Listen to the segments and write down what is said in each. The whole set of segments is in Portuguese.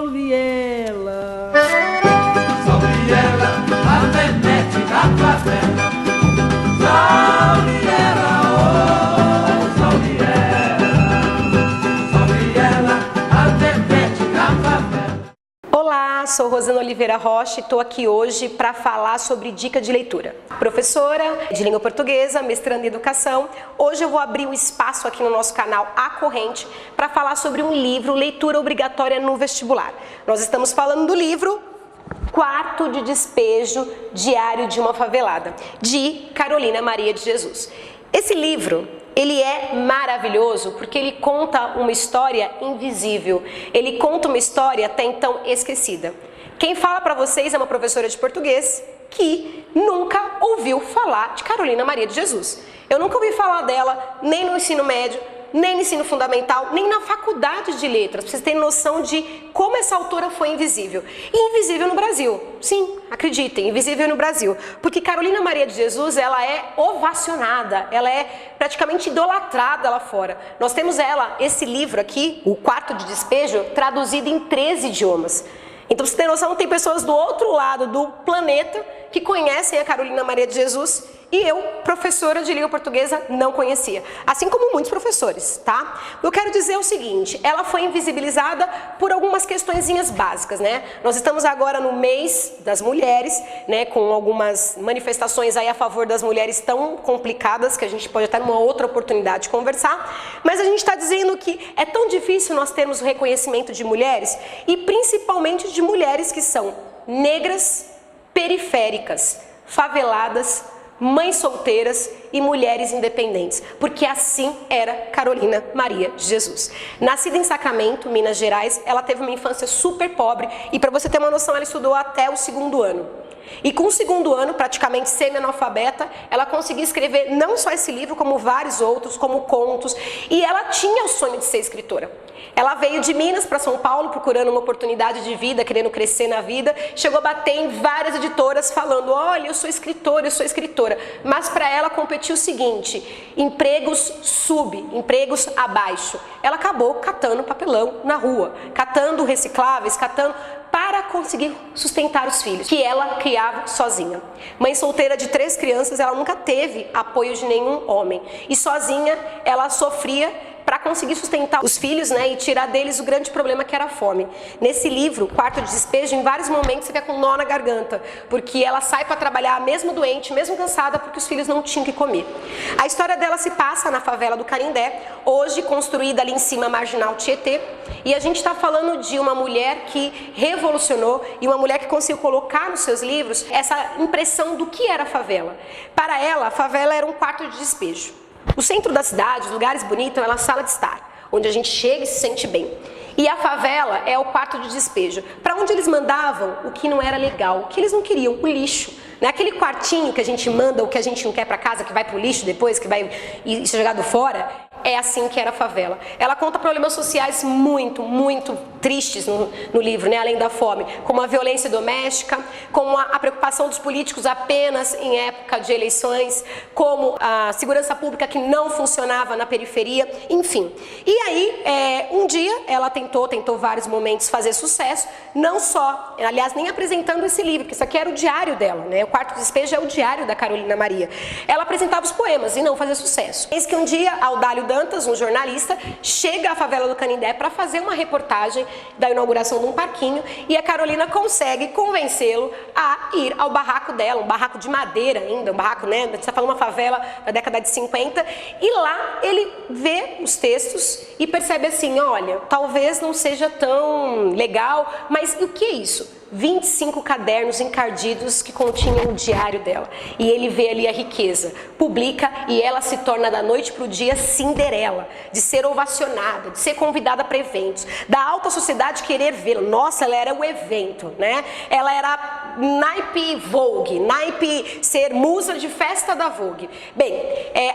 salve ela. Salve ela, a Venete da favela. Salve ela, oh, salve ela, a Venete da favela. Olá, sou Rosana Oliveira Rocha e estou aqui hoje para falar sobre dica de leitura. Professora de língua portuguesa, mestranda em educação, hoje eu vou abrir um espaço aqui no nosso canal A Corrente para falar sobre um livro, leitura obrigatória no vestibular. Nós estamos falando do livro Quarto de Despejo, Diário de uma Favelada, de Carolina Maria de Jesus. Esse livro, ele é maravilhoso porque ele conta uma história invisível, ele conta uma história até então esquecida. Quem fala para vocês é uma professora de português que nunca ouviu falar de Carolina Maria de Jesus. Eu nunca ouvi falar dela nem no ensino médio, nem no ensino fundamental, nem na faculdade de letras, pra vocês terem noção de como essa autora foi invisível. E invisível no Brasil, sim, acreditem, invisível no Brasil. Porque Carolina Maria de Jesus, ela é ovacionada, ela é praticamente idolatrada lá fora. Nós temos esse livro aqui, O Quarto de Despejo, traduzido em 13 idiomas. Então, pra você ter noção, tem pessoas do outro lado do planeta que conhecem a Carolina Maria de Jesus e eu, professora de língua portuguesa, não conhecia. Assim como muitos professores, tá? Eu quero dizer o seguinte, ela foi invisibilizada por algumas questõezinhas básicas, né? Nós estamos agora no mês das mulheres, né? Com algumas manifestações aí a favor das mulheres tão complicadas que a gente pode até numa outra oportunidade conversar. Mas a gente está dizendo que é tão difícil nós termos o reconhecimento de mulheres e principalmente de mulheres que são negras, periféricas, faveladas, mães solteiras e mulheres independentes, porque assim era Carolina Maria de Jesus. Nascida em Sacramento, Minas Gerais, ela teve uma infância super pobre e, para você ter uma noção, ela estudou até o 2º ano. E com o 2º ano, praticamente semi-analfabeta, ela conseguiu escrever não só esse livro, como vários outros, como contos, e ela tinha o sonho de ser escritora. Ela veio de Minas para São Paulo procurando uma oportunidade de vida, querendo crescer na vida, chegou a bater em várias editoras falando, olha, eu sou escritora, mas para ela competiu o seguinte, empregos empregos abaixo. Ela acabou catando papelão na rua, catando recicláveis, para conseguir sustentar os filhos, que ela criava sozinha. Mãe solteira de 3 crianças, ela nunca teve apoio de nenhum homem. E sozinha, ela sofria para conseguir sustentar os filhos, né, e tirar deles o grande problema que era a fome. Nesse livro, Quarto de Despejo, em vários momentos você fica com um nó na garganta, porque ela sai para trabalhar mesmo doente, mesmo cansada, porque os filhos não tinham que comer. A história dela se passa na favela do Canindé, hoje construída ali em cima, marginal Tietê, e a gente está falando de uma mulher que revolucionou e uma mulher que conseguiu colocar nos seus livros essa impressão do que era a favela. Para ela, a favela era um quarto de despejo. O centro da cidade, os lugares bonitos, é uma sala de estar, onde a gente chega e se sente bem. E a favela é o quarto de despejo, para onde eles mandavam o que não era legal, o que eles não queriam, o lixo. Né? Aquele quartinho que a gente manda, o que a gente não quer para casa, que vai pro lixo depois, que vai ser jogado fora, é assim que era a favela. Ela conta problemas sociais muito tristes no livro, né? Além da fome, como a violência doméstica, como a preocupação dos políticos apenas em época de eleições, como a segurança pública que não funcionava na periferia, enfim. E aí, um dia, ela tentou vários momentos fazer sucesso, não só, aliás, nem apresentando esse livro, porque isso aqui era o diário dela, né? O Quarto de Despejo é o diário da Carolina Maria. Ela apresentava os poemas e não fazia sucesso. Eis que um dia, Audálio Dantas, um jornalista, chega à favela do Canindé para fazer uma reportagem da inauguração de um parquinho e a Carolina consegue convencê-lo a ir ao barraco dela, um barraco de madeira ainda, um barraco, né? A gente está falando uma favela da década de 50, e lá ele vê os textos e percebe assim, olha, talvez não seja tão legal, mas o que é isso? 25 cadernos encardidos que continham o diário dela. E ele vê ali a riqueza, publica e ela se torna da noite para o dia Cinderela, de ser ovacionada, de ser convidada para eventos, da alta sociedade querer vê-la. Nossa, ela era o evento, né? Ela era naipe Vogue, naipe ser musa de festa da Vogue. Bem,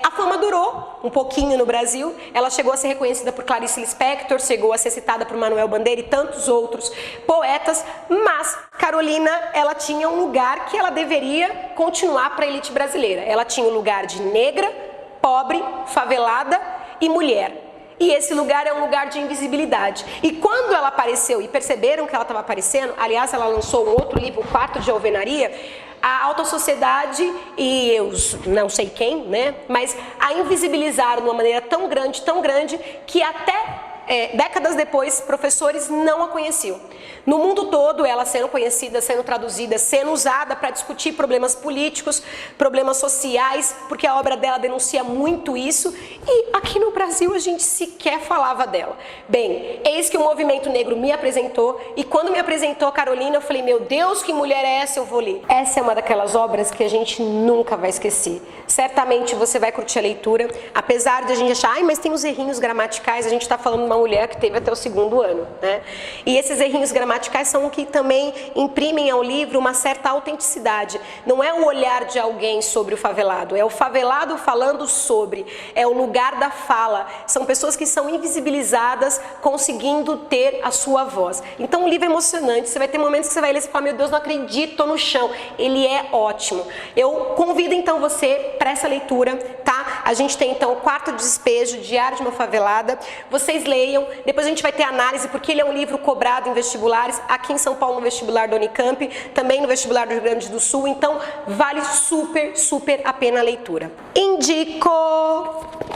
a fama durou um pouquinho no Brasil, ela chegou a ser reconhecida por Clarice Lispector, chegou a ser citada por Manuel Bandeira e tantos outros poetas, mas Carolina, ela tinha um lugar que ela deveria continuar para a elite brasileira. Ela tinha o lugar de negra, pobre, favelada e mulher. E esse lugar é um lugar de invisibilidade. E quando ela apareceu e perceberam que ela estava aparecendo, aliás, ela lançou um outro livro, O Quarto de Alvenaria, a alta sociedade e eu não sei quem, né? Mas a invisibilizaram de uma maneira tão grande, que até décadas depois, professores não a conheciam. No mundo todo, ela sendo conhecida, sendo traduzida, sendo usada para discutir problemas políticos, problemas sociais, porque a obra dela denuncia muito isso, e aqui no Brasil a gente sequer falava dela. Bem, eis que o movimento negro me apresentou, e quando me apresentou Carolina, eu falei, meu Deus, que mulher é essa? Eu vou ler. Essa é uma daquelas obras que a gente nunca vai esquecer. Certamente você vai curtir a leitura, apesar de a gente achar, ai, mas tem uns errinhos gramaticais, a gente está falando de uma mulher que teve até o 2º ano, né? E esses errinhos gramaticais são o que também imprimem ao livro uma certa autenticidade. Não é o olhar de alguém sobre o favelado, é o favelado falando sobre, é o lugar da fala. São pessoas que são invisibilizadas, conseguindo ter a sua voz. Então o livro é emocionante, você vai ter momentos que você vai ler e fala, meu Deus, não acredito, tô no chão. Ele é ótimo. Eu convido então você para essa leitura, tá? A gente tem então o Quarto Despejo, Diário de uma Favelada. Vocês leiam, depois a gente vai ter análise, porque ele é um livro cobrado em vestibulares, aqui em São Paulo no vestibular da Unicamp, também no vestibular do Rio Grande do Sul, então vale super a pena a leitura. Indico,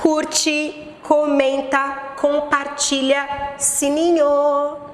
curte, comenta, compartilha, sininho.